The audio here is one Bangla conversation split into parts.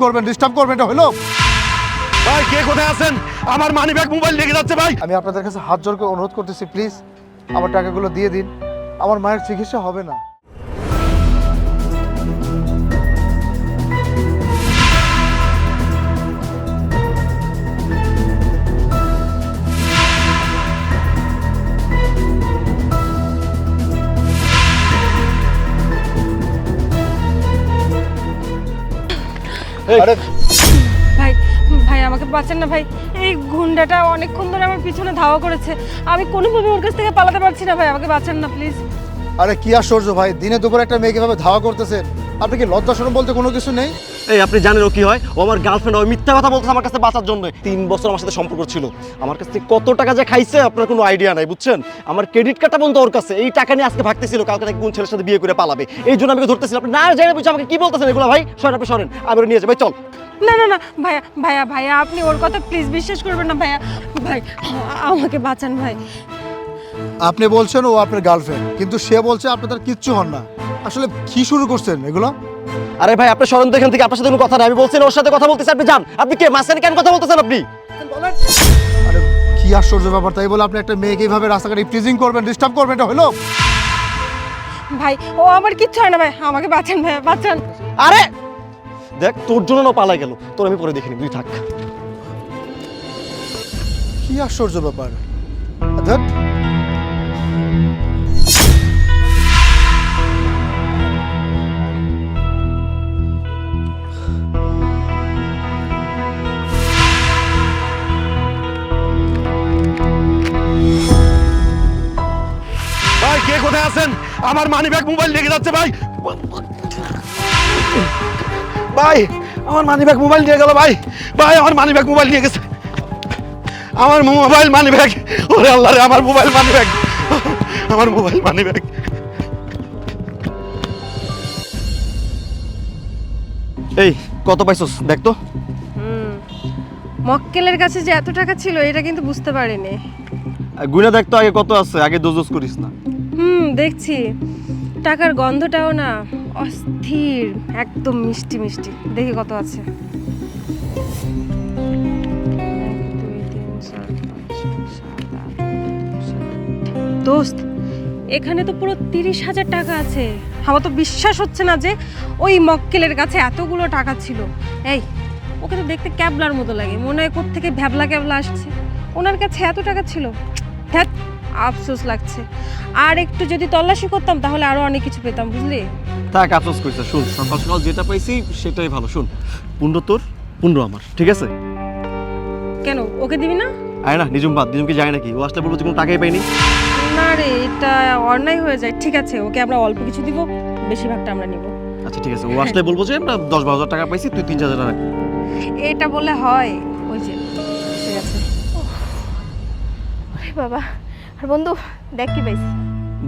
করবেন, ডিস্টার্ব করবেন, এটা হলো? ভাই কে কোথায় আছেন? আমার মানিব্যাগ মোবাইল লেগে যাচ্ছে ভাই। আমি আপনাদের কাছে হাত জোর করে অনুরোধ করতেছি, প্লিজ আমার টাকাগুলো দিয়ে দিন। আমার মায়ের চিকিৎসা হবে না। আরে ভাই ভাই আমাকে বাঁচান না ভাই। এই গুন্ডাটা অনেকক্ষণ ধরে আমার পিছনে ধাওয়া করেছে, আমি কোনোভাবে ওর কাছ থেকে পালাতে পারছি না ভাই, আমাকে বাঁচান না প্লিজ। আরে কি আশ্চর্য ভাই, দিনে দুপুরে একটা মেয়েকে ভাবে ধাওয়া করতেছেন। আপনি কি লজ্জা শরম বলতে কোনো কিছু নেই? এই আপনি জানেন ও কি হয়? ও আমার গার্লফ্রেন্ড, ওই মিথ্যা কথা বলতেছে আমার কাছে বাঁচার জন্য। 3 বছর আমার সাথে সম্পর্ক ছিল, আমার কাছ থেকে কত টাকা যে খাইছে আপনার কোনো আইডিয়া নাই, বুঝছেন? আমার ক্রেডিট কার্ডটা বন্ধ ওর কাছে, এই টাকা নিয়ে আজকে ভাগতেছিল কালকে নাকি কোন ছেলের সাথে বিয়ে করে পালাবে, এই জন্য আমাকে ধরতেছিল। আপনি না জানেন বুঝে আমাকে কি বলতেছেন এগুলো? ভাই সরেন, আপনি সরেন, আমি ওরে নিয়ে যাই। ভাই চল। না না না ভাইয়া ভাইয়া ভাইয়া আপনি ওর কথা প্লিজ বিশ্বাস করবেন না ভাইয়া। ভাই আমাকে বাঁচান ভাই। আপনি বলছেন ও আপনার গার্লফ্রেন্ড, কিন্তু সে বলছে আপনি তার কিচ্ছু হন না। আসলে কি শুরু করছেন এগুলো? আরে ভাই আপনি সরেন তো এখান থেকে, আপনার সাথে কোনো কথা নেই। আমি বলছি না ওর সাথে কথা বলতেছি, আপনি যান। আপনি কে মাঝখানে কেন কথা বলতেছেন আপনি? আরে কি আশ্চর্য ব্যাপার, তাই বলে আপনি একটা মেয়েকে এইভাবে রাস্তাঘাটে টিজিং করবেন, ডিস্টার্ব করবেন, এটা হলো? ভাই ও আমার কিচ্ছু হয় না ভাই, আমাকে বাঁচান ভাইয়া বাঁচান। আরে দেখ তোর জন্য না পালাই গেল, তোর আমি পরে দেখিনি, তুই থাক। কি আশ্চর্য ব্যাপার। ধ্যাৎ। ভাই কে কোথায় আছেন? আমার মানিব্যাগ মোবাইল লেগে যাচ্ছে ভাই। ভাই আমার মানিব্যাগ মোবাইল নিয়ে গেল ভাই। ভাই আমার মানিব্যাগ মোবাইল নিয়ে গেছে, আমার মোবাইল মানিব্যাগ। ওরে আল্লাহ রে, আমার মোবাইল মানিব্যাগ, আমার মোবাইল মানিব্যাগ। এই কত পাইছস দেখ তো। মক্কেলের কাছে যে এত টাকা ছিল এটা কিন্তু বুঝতে পারিনি। গুনা দেখ তো আগে কত আছে, আগে দোজ করিস না। দেখছি টাকার গন্ধটাও না অস্থির, একদম মিষ্টি মিষ্টি। দেখি কত আছে। 1, 2, 3, 4, 5, 6, 7, 8, 9, 10। দোস্ত এখানে তো পুরো 30,000 টাকা আছে। আমার তো বিশ্বাস হচ্ছে না যে ওই মক্কেলের কাছে এতগুলো টাকা ছিল। এই ওকে তো দেখতে ক্যাবলার মতো লাগে, মনে হয় কোত্থেকে ভ্যাবলা ক্যাবলা আসছে, ওনার কাছে এত টাকা ছিল। ধ্যাৎ, আফসোস লাগছে। আর একটু যদি তল্লাশি করতাম তাহলে আরো অনেক কিছু পেতাম, বুঝলি? থাক আফসোস করিস না, শুন সকাল সকাল যেটা পাইছি সেটাই ভালো। শুন 15 তোর 15 আমার, ঠিক আছে? কেন ওকে দিবি না? আয় না, নিজুম বাদ, নিজুমকে যায় নাকি? ও আসলে বলবো যে কোনো টাকাই পাইনি। না রে, এটা অন্যায় হয়ে যায়। ঠিক আছে ওকে আমরা অল্প কিছু দিব, বেশিরভাগটা আমরা নিব। আচ্ছা ঠিক আছে, ও আসলে বলবো যে আমরা 10-12 হাজার টাকা পাইছি, তুই 3-4 হাজার টাকা। এটা বলে হয়? ওই যে ঠিক আছে। বাবা আর বন্ধু দেখ কি পাইছি।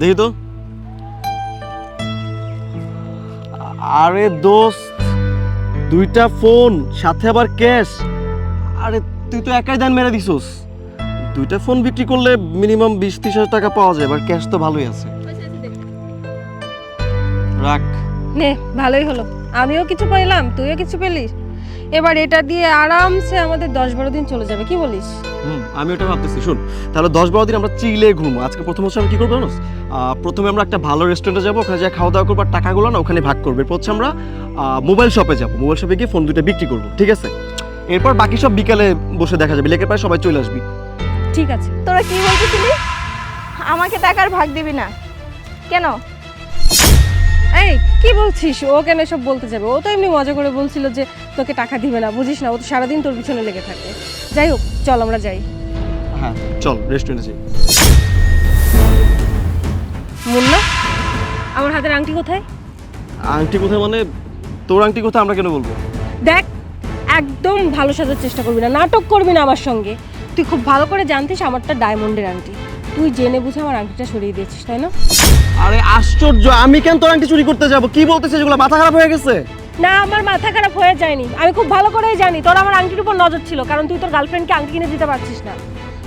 দেখি তো। আরে দোস্ত, 2টা ফোন সাথে আবার ক্যাশ। আরে তুই তো একাই দান মেরে দিছস। 2টা ফোন বিক্রি করলে মিনিমাম 20-30 হাজার টাকা পাওয়া যায়, আর ক্যাশ তো ভালোই আছে। রাখ। নে ভালোই হলো, আমিও কিছু পাইলাম তুইও কিছু পেলি। এবার এটা দিয়ে আরামসে আমাদের 10-12 দিন চলে যাবে, কি বলিস? আমি ওটা ভাবতেছি। শুন তাহলে 10-12 দিন আমরা চিলে ঘুরবো। আজকে প্রথম হচ্ছে আমরা কি করবো জানোস? প্রথমে আমরা একটা ভালো রেস্টুরেন্টে যাবো, ওখানে যা খাওয়া দাওয়া করবো, আর টাকাগুলো না ওখানে ভাগ করবো। এরপর হচ্ছে আমরা মোবাইল শপে যাবো, মোবাইল শপে গিয়ে ফোন 2টা বিক্রি করবো, ঠিক আছে? এরপর বাকি সব বিকালে বসে দেখা যাবে, লেকের প্রায় সবাই চলে আসবি। ঠিক আছে। তোরা কি বলতেছিলি আমাকে টাকার ভাগ দিবি না কেন? এই কি বলছিস? ও কেন এসব বলতে যাবে? ও তো এমনি মজা করে বলছিল যে তোকে টাকা দিবে না, বুঝিস না? ও তো সারাদিন তোর পিছনে লেগে থাকে। যাই হোক চল আমরা যাই। হ্যাঁ চল রেস্টুরেন্টে যাই। মুন্না আমার হাতের আংটি কোথায়? আংটি কোথায় মানে? তোর আংটি কোথায় আমরা কেন বলবো? দেখ একদম ভালো সাজার চেষ্টা করবি না, নাটক করবি না আমার সঙ্গে। তুই খুব ভালো করে জানতিস আমারটা ডায়মন্ডের আংটি, তুই জেনে বুঝে আমার আংটিটা সরিয়ে দিয়েছিস, তাই না? আরে আশ্চর্য, আমি কেন তোর আংটি চুরি করতে যাবো? কি বলতেছিস এগুলো? মাথা খারাপ হয়ে গেছে? না আমার মাথা খারাপ হয়ে যায়নি, আমি খুব ভালো করেই জানি তোর আমার আংটির উপর নজর ছিল, কারণ তুই তোর গার্লফ্রেন্ডকে আংটি কিনে দিতে পারছিস না।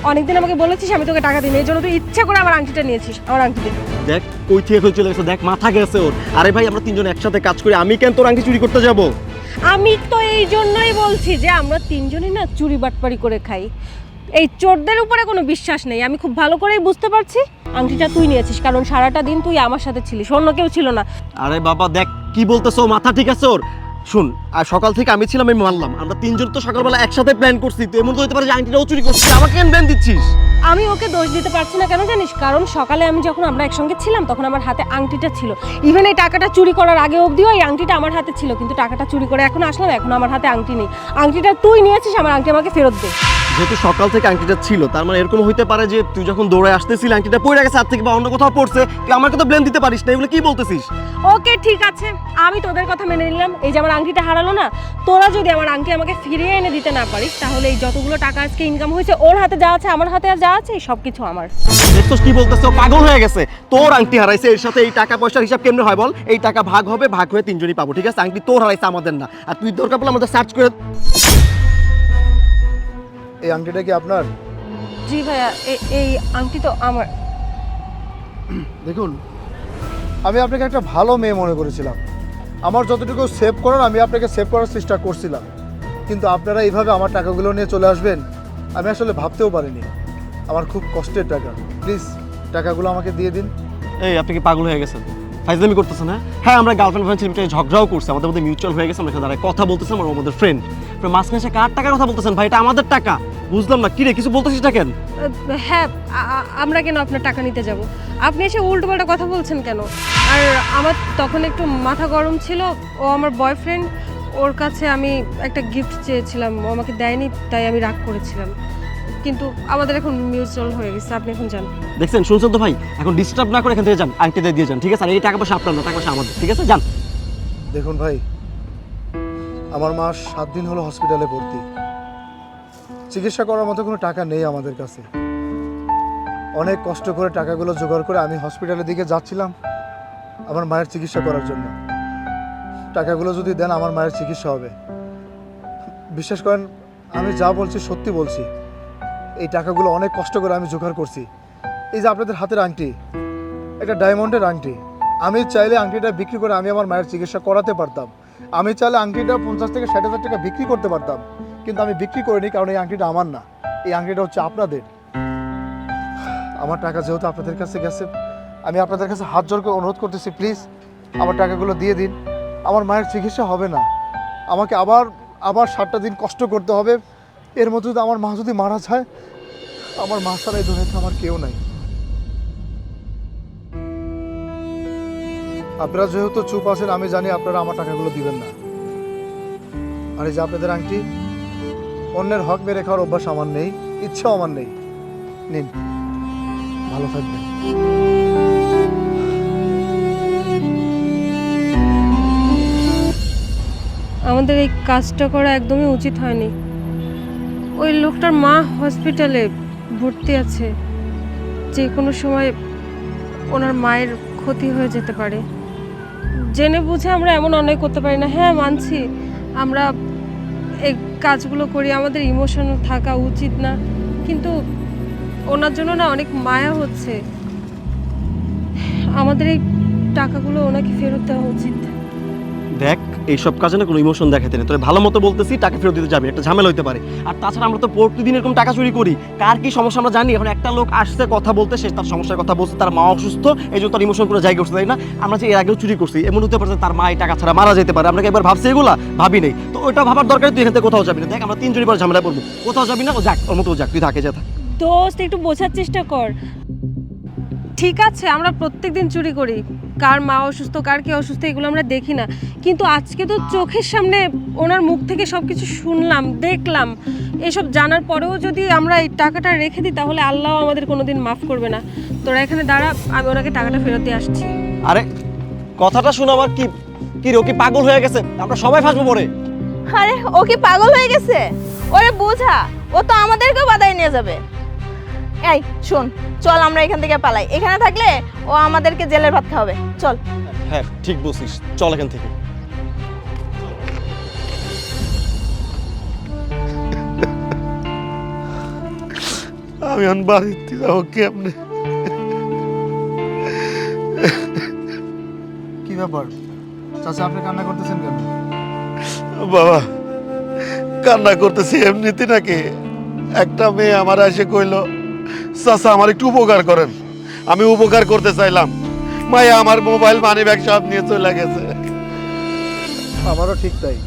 অনেকদিন আমাকে বলেছিস আমি তোকে টাকা দিই, এই জন্য তুই ইচ্ছা করে আমার আংটিটা নিয়েছিস। আমার আংটি দে। দেখ কই থেকে কই চলে গেছে, দেখ মাথা গেছে ওর। আরে ভাই আমরা 3জন একসাথে কাজ করি, আমি কেন তোর আংটি চুরি করতে যাবো? আমি তো এই জন্যই বলছি যে আমরা তিনজনই না চুরি বাটপারি করে খাই। এই চোরদের উপরে কোনো বিশ্বাস নেই, আমি খুব ভালো করেই বুঝতে পারছি। আংটিটা তুই নিয়েছিস কারণ সারাটা দিন তুই আমার সাথে ছিলিস, অন্য কেউ ছিল না। আরে বাবা দেখ কি বলতেছো, মাথা ঠিক আছে ওর? শুন, আর সকাল থেকে আমি ছিলাম, আমি মানলাম আমরা তিনজন তো সকালবেলা একসাথে প্ল্যান করছি, তো এমন তো হতে পারে যে আংটিটাও চুরি করছিস, আমাকে কেন প্ল্যান দিচ্ছিস? আমি ওকে দোষ দিতে পারছি না, কেন জানিস? কারণ সকালে আমি যখন আমরা একসঙ্গে ছিলাম তখন আমার হাতে আংটিটা ছিল। ইভেন এই টাকাটা চুরি করার আগে অবধিও এই আংটিটা আমার হাতে ছিল, কিন্তু টাকাটা চুরি করে এখন আসলাম, এখন আমার হাতে আংটি নেই। আংটিটা তুই নিয়েছিস, আমার আংটি আমাকে ফেরত দে। যেহেতু সকাল থেকে আংটিটা ছিল, তার মানে এরকম হইতে পারে যে তুই যখন দৌড়ে আসতেছিস আংটিটা পড়ে গেছে হাত থেকে বা অন্য কোথাও পড়ছে, তুই আমাকে তো ব্লেম দিতে পারিস না। এগুলো কি বলতেছিস? ওকে ঠিক আছে, আমি তোদের কথা মেনে নিলাম। এই যে আমার আংটিটা হারালো না, তোরা যদি আমার আংটি আমাকে ফিরিয়ে এনে দিতে না পারিস, তাহলে এই যতগুলো টাকা আজকে ইনকাম হয়েছে ওর হাতে যা আছে, আমার হাতে যা আছে, সব কিছু আমার। দেখছিস কি বলতেছ? পাগল হয়ে গেছে। তোর আংটি হারাইছে, এর সাথে এই টাকা পয়সার হিসাব কেমনে হয় বল? এই টাকা ভাগ হবে, ভাগ হয়ে তিনজনই পাবো, ঠিক আছে? আংটি তোর হারাইছে, আমাদের না। আর তুই দরকার পড়লে আমাদের সার্চ করে। এই আংটিটা কি আপনার? জি ভাইয়া, এই আংটি তো আমার। দেখুন, আমি আপনাকে একটা ভালো মেয়ে মনে করেছিলাম। আমার যতটুকু সেভ করার আমি আপনাকে সেভ করার চেষ্টা করছিলাম, কিন্তু আপনারা এইভাবে আমার টাকাগুলো নিয়ে চলে আসবেন আমি আসলে ভাবতেও পারিনি। আমার খুব কষ্টের টাকা, প্লিজ টাকাগুলো আমাকে দিয়ে দিন। এই আপনি কি পাগল হয়ে গেছেন? ফাইজলামি করতেছেন? হ্যাঁ, আমরা গার্লফ্রেন্ড ফ্রেন্ড ঝগড়াও করছি, আমাদের মধ্যে মিউচুয়াল হয়ে গেছে, আমরা এখানে দাঁড়ায় কথা বলতেছি, আমরা আমাদের ফ্রেন্ড। মাঝখানে এসে কার টাকার কথা বলতেছেন ভাই? এটা আমাদের টাকা, বুঝলাম না। কি রে, কিছু বলতেছিস না কেন? হ্যাঁ, আমরা কেন আপনার টাকা নিতে যাব? আপনি এসে উল্টোপাল্টা কথা বলছেন কেন? আর আমার তখন একটু মাথা গরম ছিল, ও আমার বয়ফ্রেন্ড, ওর কাছে আমি একটা গিফট চেয়েছিলাম, ও আমাকে দেয়নি, তাই আমি রাগ করেছিলাম। কিন্তু আমাদের এখন মিউচুয়াল হয়ে গেছে, আপনি এখন যান। দেখছেন, শুনছেন তো ভাই? এখন ডিস্টার্ব না করে এখান থেকে যান, আংটি দিয়ে যান, ঠিক আছে? আর এই টাকা পয়সা আপনার না, টাকা পয়সা আমাদের, ঠিক আছে? যান। দেখুন ভাই, আমার মা 7 দিন হলো হসপিটালে ভর্তি, চিকিৎসা করার মতো কোনো টাকা নেই আমাদের কাছে। অনেক কষ্ট করে টাকাগুলো জোগাড় করে আমি হসপিটালের দিকে যাচ্ছিলাম আমার মায়ের চিকিৎসা করার জন্য। টাকাগুলো যদি দেন আমার মায়ের চিকিৎসা হবে। বিশ্বাস করেন, আমি যা বলছি সত্যি বলছি। এই টাকাগুলো অনেক কষ্ট করে আমি জোগাড় করছি। এই যে আপনাদের হাতের আংটি, একটা ডায়মন্ডের আংটি, আমি চাইলে আংটিটা বিক্রি করে আমি আমার মায়ের চিকিৎসা করাতে পারতাম। আমি চাইলে আংটিটা 50 থেকে 60,000 টাকা বিক্রি করতে পারতাম, কিন্তু আমি বিক্রি করিনি, কারণ এই আংটিটা আমার না, এই আংটিটা হচ্ছে আপনাদের। আমার টাকা যেহেতু আপনাদের কাছে গেছে, আমি আপনাদের কাছে হাত জোর করে অনুরোধ করতেছি, প্লিজ আমার টাকাগুলো দিয়ে দিন। আমার মায়ের চিকিৎসা হবে না, আমাকে আবার 7টা দিন কষ্ট করতে হবে। এর মধ্যে যদি আমার মা যদি মারা যায়, আমার মা ছাড়া এই দুনিয়াতে আমার কেউ নাই। আপনারা যেহেতু চুপ আছেন, আমি জানি আপনারা আমার টাকাগুলো দিবেন না। আর এই যে আপনাদের আংটি, অন্যের হক মেরে খাওয়ার অভ্যাস আমার নেই, ইচ্ছাও আমার নেই। নিন, ভালো থাকবেন। আমাদের এই কাজটা করা একদমই উচিত হয়নি। ওই লোকটার মা হসপিটালে ভর্তি আছে, যে কোনো সময় ওনার মায়ের ক্ষতি হয়ে যেতে পারে। জেনে বুঝে আমরা এমন অন্যায় করতে পারি না। হ্যাঁ মানছি, আমরা এই কাজগুলো করি, আমাদের ইমোশনাল থাকা উচিত না, কিন্তু ওনার জন্য না অনেক মায়া হচ্ছে। আমাদের এই টাকাগুলো ওনাকে ফেরত দেওয়া উচিত। দেখ, এইসব কাজে না কোনো ইমোশন দেখাতে নেই। তোর ভালো মতো বলতেছি, টাকা ফেরত দিতে যাবে, একটা ঝামেলা হতে পারে। আর তাছাড়া আমরা তো প্রতিদিন এরকম টাকা চুরি করি, কার কি সমস্যা আমরা জানি। এখন একটা লোক আসছে কথা বলতে, সে তার সমস্যার কথা বলছে, তার মা অসুস্থ, এই জন্য তার ইমোশন করে জায়গা উঠছে, তাই না? আমরা যে এর আগেও চুরি করছি, এমন হতে পারে তার মা এই টাকা ছাড়া মারা যেতে পারে। আমরা কি একবার ভাবছি এগুলা? ভাবি নেই। তো ওইটা ভাবার দরকার, তুই এখান থেকে কোথাও যাবি না। দেখ, আমরা তিনজনই পর ঝামেলা পড়বো, কোথাও যাবি না। ও যাক, ওর মতো যাক, তুই থাকে যা থাক। দোস্ত, একটু বোঝার চেষ্টা কর। ঠিক আছে, আমরা প্রত্যেকদিন চুরি করি, কার মা অসুস্থ, কার কে অসুস্থ, এগুলো আমরা দেখি না, কিন্তু আজকে তো চোখের সামনে ওনার মুখ থেকে সব কিছু শুনলাম, দেখলাম। এসব জানার পরেও যদি আমরা এই টাকাটা রেখে দিই, তাহলে আল্লাহ আমাদের কোনোদিন মাফ করবে না। তোরা এখানে দাঁড়া, আমি ওনাকে টাকাটা ফেরত দিয়ে আসছি। আরে কথাটা শুনো আমার, কি কি রে, ও কি পাগল হয়ে গেছে? আমরা সবাই ফাঁসবো পরে। আরে ও কি পাগল হয়ে গেছে? ওরে বোঝা, ও তো আমাদেরকেও বাধাই নিয়ে যাবে। এই শোন, চল আমরা এখান থেকে পালাই। এখানে থাকলে ও আমাদেরকে জেলের ভাত খাওয়াবে। চল। হ্যাঁ ঠিক বলছিস, চল এখান থেকে। আমি এখন বাড়িতে যাবো কেমনে? কি ব্যাপার চাচা, আপনি কান্না করতেছেন কেন? বাবা কান্না করতেছি এমনিতে নাকি? একটা মেয়ে আমার এসে কইলো, চাচা আমার একটু উপকার করেন। আমি উপকার করতে চাইলাম, মায়া আমার মোবাইল মানি ব্যাগ সব নিয়ে চলে গেছে। আমারও ঠিক তাই।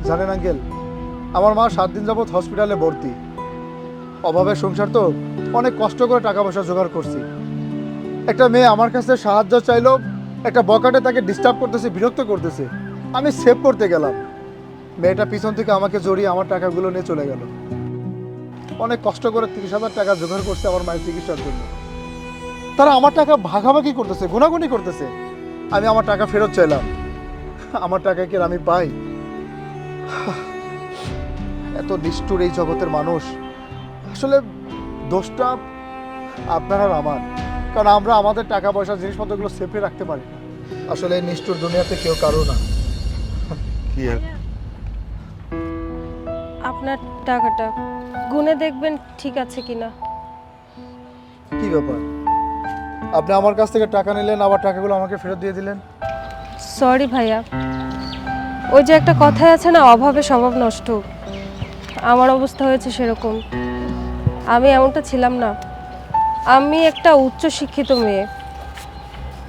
জানেন আঙ্কেল, আমার মা 7 দিন যাবৎ হসপিটালে ভর্তি। অভাবের সংসার তো, অনেক কষ্ট করে টাকা পয়সা জোগাড় করছি। একটা মেয়ে আমার কাছে সাহায্য চাইলো, একটা বকাটে তাকে ডিস্টার্ব করতেছে, বিরক্ত করতেছে। আমি সেভ করতে গেলাম, মেয়েটা পিছন থেকে আমাকে জড়িয়ে আমার টাকাগুলো নিয়ে চলে গেল। অনেক কষ্ট করে 30,000 টাকা জোগাড় করছে আমার মায়ের চিকিৎসার জন্য। তারা আমার টাকা ভাগাভাগি করতেছে, গুনাগুনি করতেছে। আমি আমার টাকা ফেরত চাইলাম, আমার টাকা কি আর আমি পাই? এত নিষ্ঠুর এই জগতের মানুষ। আসলে দোষটা আপনার আর আমার, কারণ আমরা আমাদের টাকা পয়সা জিনিসপত্রগুলো সেফে রাখতে পারি না। আসলে এই নিষ্ঠুর দুনিয়াতে কেউ কারো না। কি আর আপনার টাকাটা গুনে দেখবেন ঠিক আছে কিনা। কি ব্যাপার, আপনি আমার কাছ থেকে টাকা নিলেন, আবার টাকাগুলো আমাকে ফেরত দিয়ে দিলেন? সরি ভাইয়া, ওই যে একটা কথাই আছে না, অভাবে স্বভাব নষ্ট। আমার অবস্থা হয়েছে সেরকম। আমি এমনটা ছিলাম না। আমি একটা উচ্চ শিক্ষিত মেয়ে,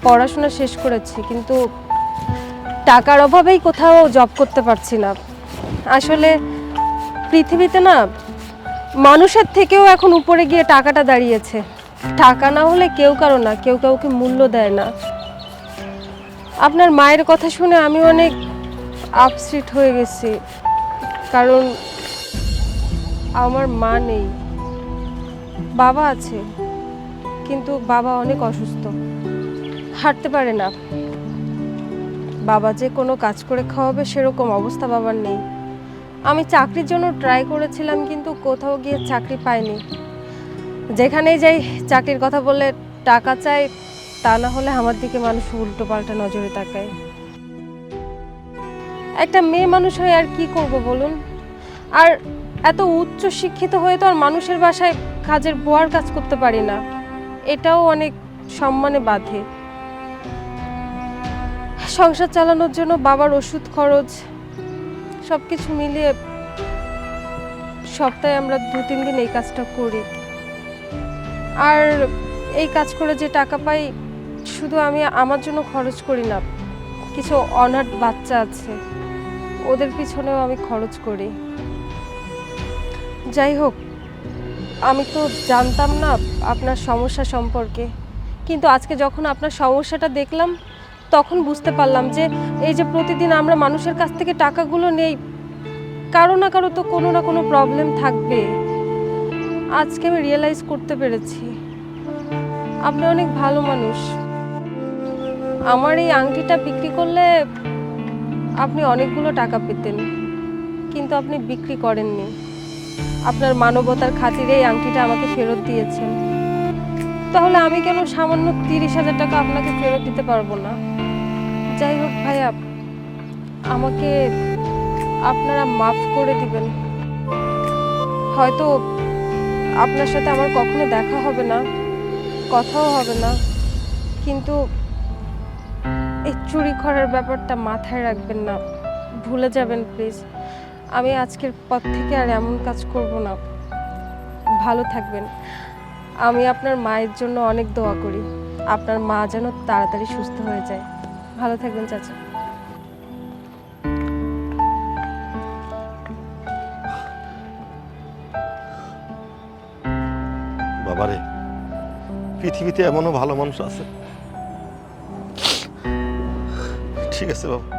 পড়াশোনা শেষ করেছি, কিন্তু টাকার অভাবেই কোথাও জব করতে পারছি না। আসলে পৃথিবীতে না, মানুষের থেকেও এখন উপরে গিয়ে টাকাটা দাঁড়িয়েছে। টাকা না হলে কেউ কারো না, কেউ কাউকে মূল্য দেয় না। আপনার মায়ের কথা শুনে আমি অনেক আপসেট হয়ে গেছি, কারণ আমার মা নেই। বাবা আছে, কিন্তু বাবা অনেক অসুস্থ, হাঁটতে পারে না। বাবা যে কোনো কাজ করে খাওয়াবে সেরকম অবস্থা বাবার নেই। আমি চাকরির জন্য ট্রাই করেছিলাম, কিন্তু কোথাও গিয়ে চাকরি পাইনি। যেখানেই যাই চাকরির কথা বললে টাকা চাই, তা না হলে আমার দিকে মানুষ উল্টো পাল্টা নজরে তাকায়। একটা মেয়ে মানুষ হয়ে আর কি করব বলুন? আর এত উচ্চ শিক্ষিত হয়ে তো আর মানুষের বাসায় কাজের বুয়ার কাজ করতে পারি না, এটাও অনেক সম্মানে বাধে। সংসার চালানোর জন্য বাবার ওষুধ খরচ সব কিছু মিলিয়ে সপ্তাহে আমরা 2-3 দিন এই কাজটা করি। আর এই কাজ করে যে টাকা পাই, শুধু আমি আমার জন্য খরচ করি না, কিছু অনাথ বাচ্চা আছে, ওদের পিছনেও আমি খরচ করি। যাই হোক, আমি তো জানতাম না আপনার সমস্যা সম্পর্কে, কিন্তু আজকে যখন আপনার সমস্যাটা দেখলাম তখন বুঝতে পারলাম যে এই যে প্রতিদিন আমরা মানুষের কাছ থেকে টাকাগুলো নেই, কারো না কারো তো কোনো না কোনো প্রবলেম থাকবে। আজকে আমি রিয়েলাইজ করতে পেরেছি আপনি অনেক ভালো মানুষ। আমার এই আংটিটা বিক্রি করলে আপনি অনেকগুলো টাকা পেতেন, কিন্তু আপনি বিক্রি করেননি। আপনার মানবতার খাতিরে এই আংটিটা আমাকে ফেরত দিয়েছেন। তাহলে আমি কেন সামান্য 30,000 টাকা আপনাকে ফেরত দিতে পারবো না? যাই হোক ভাইয়া, আমাকে আপনারা মাফ করে দিবেন। হয়তো আপনার সাথে আমার কখনো দেখা হবে না, কথাও হবে না, কিন্তু এই চুরি করার ব্যাপারটা মাথায় রাখবেন না, ভুলে যাবেন প্লিজ। আমি আজকের পর থেকে আর এমন কাজ করব না। ভালো থাকবেন। আমি আপনার মায়ের জন্য অনেক দোয়া করি, আপনার মা যেন তাড়াতাড়ি সুস্থ হয়ে যায়। ভালো থাকবেন চাচা। বাবারে, পৃথিবীতে এমনও ভালো মানুষ আছে। ঠিক আছে বাবা।